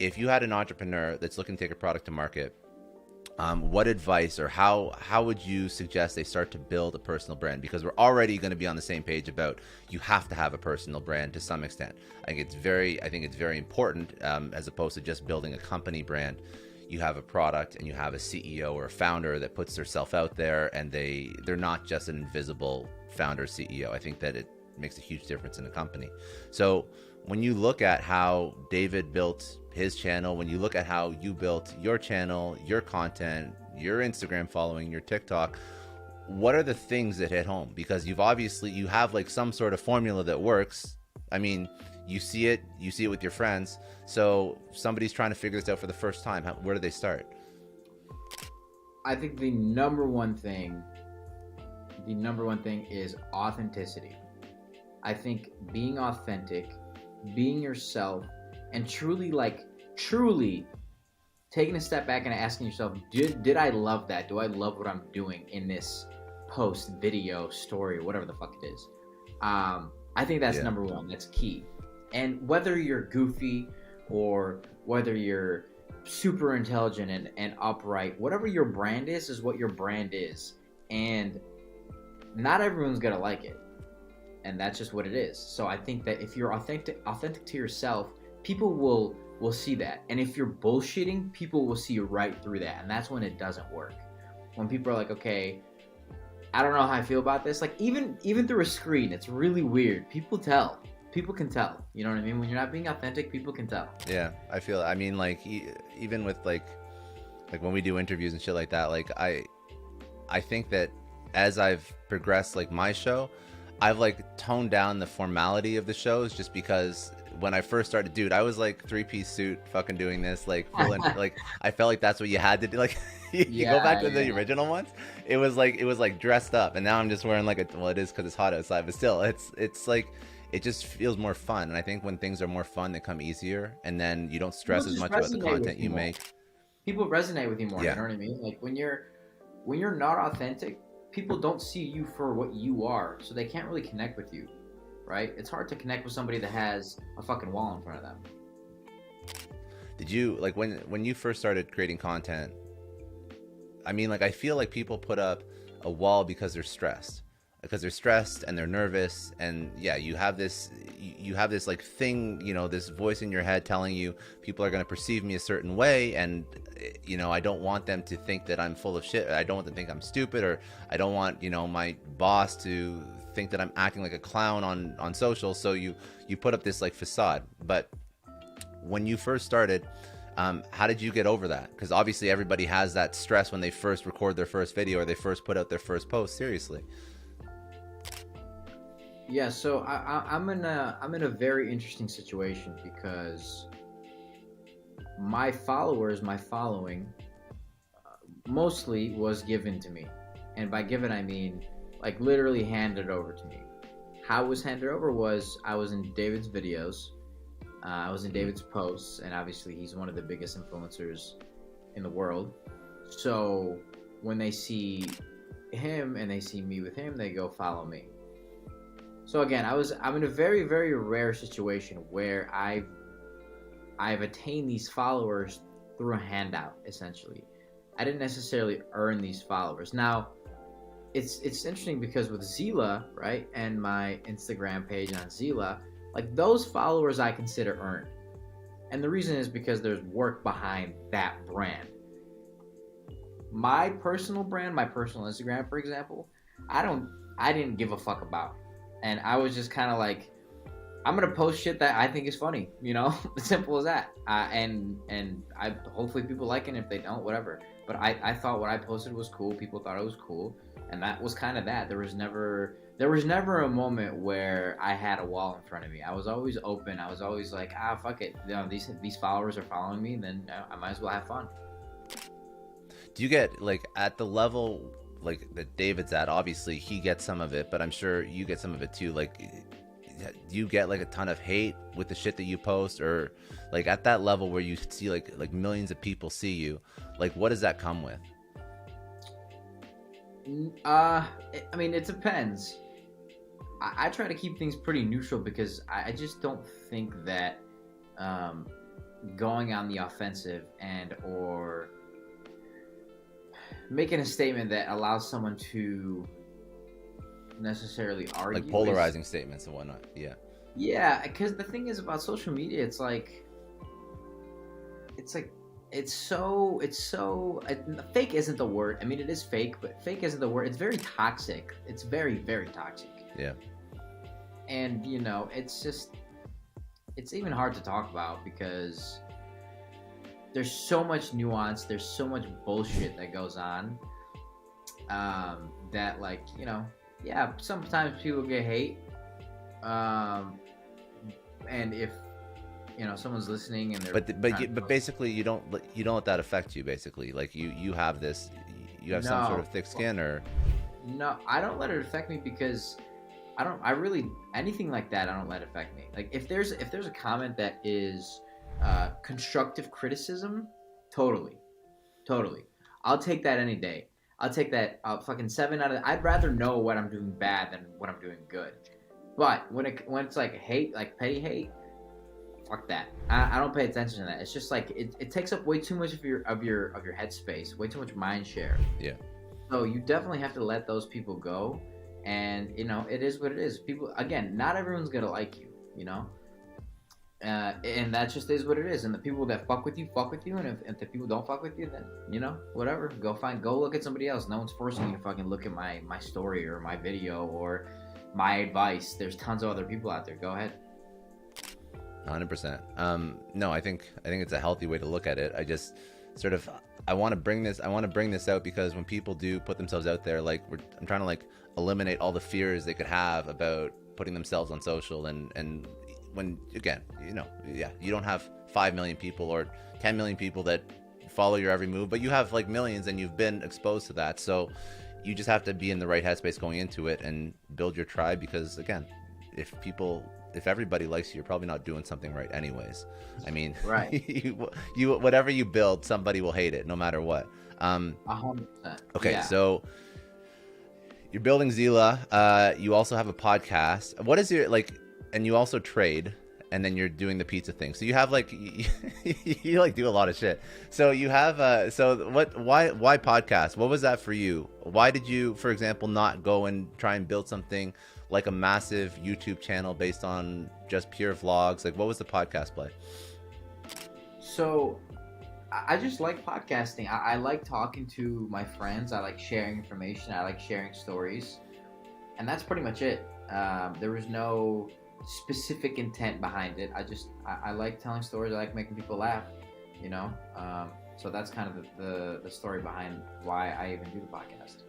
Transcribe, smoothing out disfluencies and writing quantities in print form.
if you had an entrepreneur that's looking to take a product to market, what advice or how would you suggest they start to build a personal brand? Because we're already going to be on the same page about you have to have a personal brand to some extent. I think it's very important, as opposed to just building a company brand. You have a product and you have a CEO or a founder that puts themselves out there, and they're not just an invisible founder CEO. I think that it makes a huge difference in a company. So when you look at how David built his channel, when you look at how you built your channel, your content, your Instagram following, your TikTok, what are the things that hit home? Because you have like some sort of formula that works. I mean, you see it with your friends. So somebody's trying to figure this out for the first time. Where do they start? I think the number one thing is authenticity. I think being authentic, being yourself, and truly taking a step back and asking yourself, did I love that? Do I love what I'm doing in this post, video, story, whatever the fuck it is? I think that's number one. That's key. And whether you're goofy or whether you're super intelligent and upright, whatever your brand is what your brand is. And not everyone's gonna like it. And that's just what it is. So I think that if you're authentic to yourself, people will see that. And if you're bullshitting, people will see right through that. And that's when it doesn't work. When people are like, okay, I don't know how I feel about this. Like even through a screen, it's really weird. People can tell. You know what I mean? When you're not being authentic, people can tell. Yeah, I mean, like even with like when we do interviews and shit like that, like I think that as I've progressed like my show, I've like toned down the formality of the shows, just because when I first started, dude, I was like 3-piece suit fucking doing this, like feeling like I felt like that's what you had to do. Like you go back to the original ones, it was like dressed up, and now I'm just wearing like it is because it's hot outside, but still it's like it just feels more fun. And I think when things are more fun, they come easier, and then you don't stress as much about the content you make. People resonate with you more. Yeah. You know what I mean? Like when you're not authentic, people don't see you for what you are, so they can't really connect with you, right? It's hard to connect with somebody that has a fucking wall in front of them. Did you, like, when you first started creating content, I mean, like, I feel like people put up a wall because they're stressed and they're nervous, and yeah, you have this like thing, you know, this voice in your head telling you people are going to perceive me a certain way, and you know, I don't want them to think that I'm full of shit. I don't want them to think I'm stupid, or I don't want, you know, my boss to think that I'm acting like a clown on social. So you put up this like facade. But when you first started, how did you get over that? Because obviously everybody has that stress when they first record their first video or they first put out their first post. Seriously. Yeah, so I'm in a very interesting situation, because my following mostly was given to me. And by given, I mean like literally handed over to me. How it was handed over was I was in David's videos, I was in David's posts, and obviously he's one of the biggest influencers in the world. So when they see him and they see me with him, they go follow me. So again, I'm in a very, very rare situation where I've attained these followers through a handout, essentially. I didn't necessarily earn these followers. Now, it's interesting because with Zila, right, and my Instagram page on Zila, like those followers I consider earned. And the reason is because there's work behind that brand. My personal brand, my personal Instagram, for example, I didn't give a fuck about. And I was just kind of like, I'm gonna post shit that I think is funny, you know, as simple as that. And I hopefully people like it. If they don't, whatever. But I thought what I posted was cool. People thought it was cool, and that was kind of that. There was never a moment where I had a wall in front of me. I was always open. I was always like, fuck it. You know, these followers are following me, then I might as well have fun. Do you get like at the level like that David's at? Obviously he gets some of it, but I'm sure you get some of it too. Like, do you get like a ton of hate with the shit that you post, or like at that level where you see like millions of people see you, like what does that come with? I mean, it depends. I try to keep things pretty neutral, because I just don't think that going on the offensive and or making a statement that allows someone to necessarily argue, like polarizing statements and whatnot. Yeah, because the thing is about social media, it's like fake isn't the word. I mean, it is fake, but fake isn't the word. It's very toxic. It's very, very toxic. Yeah. And it's even hard to talk about because there's so much nuance, there's so much bullshit that goes on, that yeah, sometimes people get hate, and if someone's listening and they're but basically you don't let that affect you. Basically, like you have some sort of thick skin, or no, I don't let it affect me because anything like that, I don't let it affect me. Like if there's a comment that is constructive criticism, totally, I'll take that any day. I'll take that fucking 7 out of. I'd rather know what I'm doing bad than what I'm doing good. But when it's like hate, like petty hate, fuck that. I don't pay attention to that. It's just like it takes up way too much of your headspace, way too much mind share. Yeah. So you definitely have to let those people go, and it is what it is. People, again, not everyone's gonna like you, and that just is what it is. And the people that fuck with you, and if the people don't fuck with you, then whatever. Go look at somebody else. No one's forcing you to fucking look at my story or my video or my advice. There's tons of other people out there. Go ahead. 100%. No, I think it's a healthy way to look at it. I just sort of I want to bring this out because when people do put themselves out there, like I'm trying to like eliminate all the fears they could have about putting themselves on social, and when again, you don't have 5 million people or 10 million people that follow your every move, but you have like millions and you've been exposed to that. So you just have to be in the right headspace going into it and build your tribe, because again, if everybody likes you, you're probably not doing something right anyways. I mean, right. you whatever you build, somebody will hate it no matter what. 100%. Okay, yeah. So you're building Zila. You also have a podcast. What is your and you also trade, and then you're doing the pizza thing. So you have you like do a lot of shit. So you have why podcast? What was that for you? Why did you, for example, not go and try and build something like a massive YouTube channel based on just pure vlogs? Like, what was the podcast play? So I just like podcasting. I like talking to my friends. I like sharing information. I like sharing stories, and that's pretty much it. There was no specific intent behind it. I like telling stories. I like making people laugh, so that's kind of the story behind why I even do the podcast.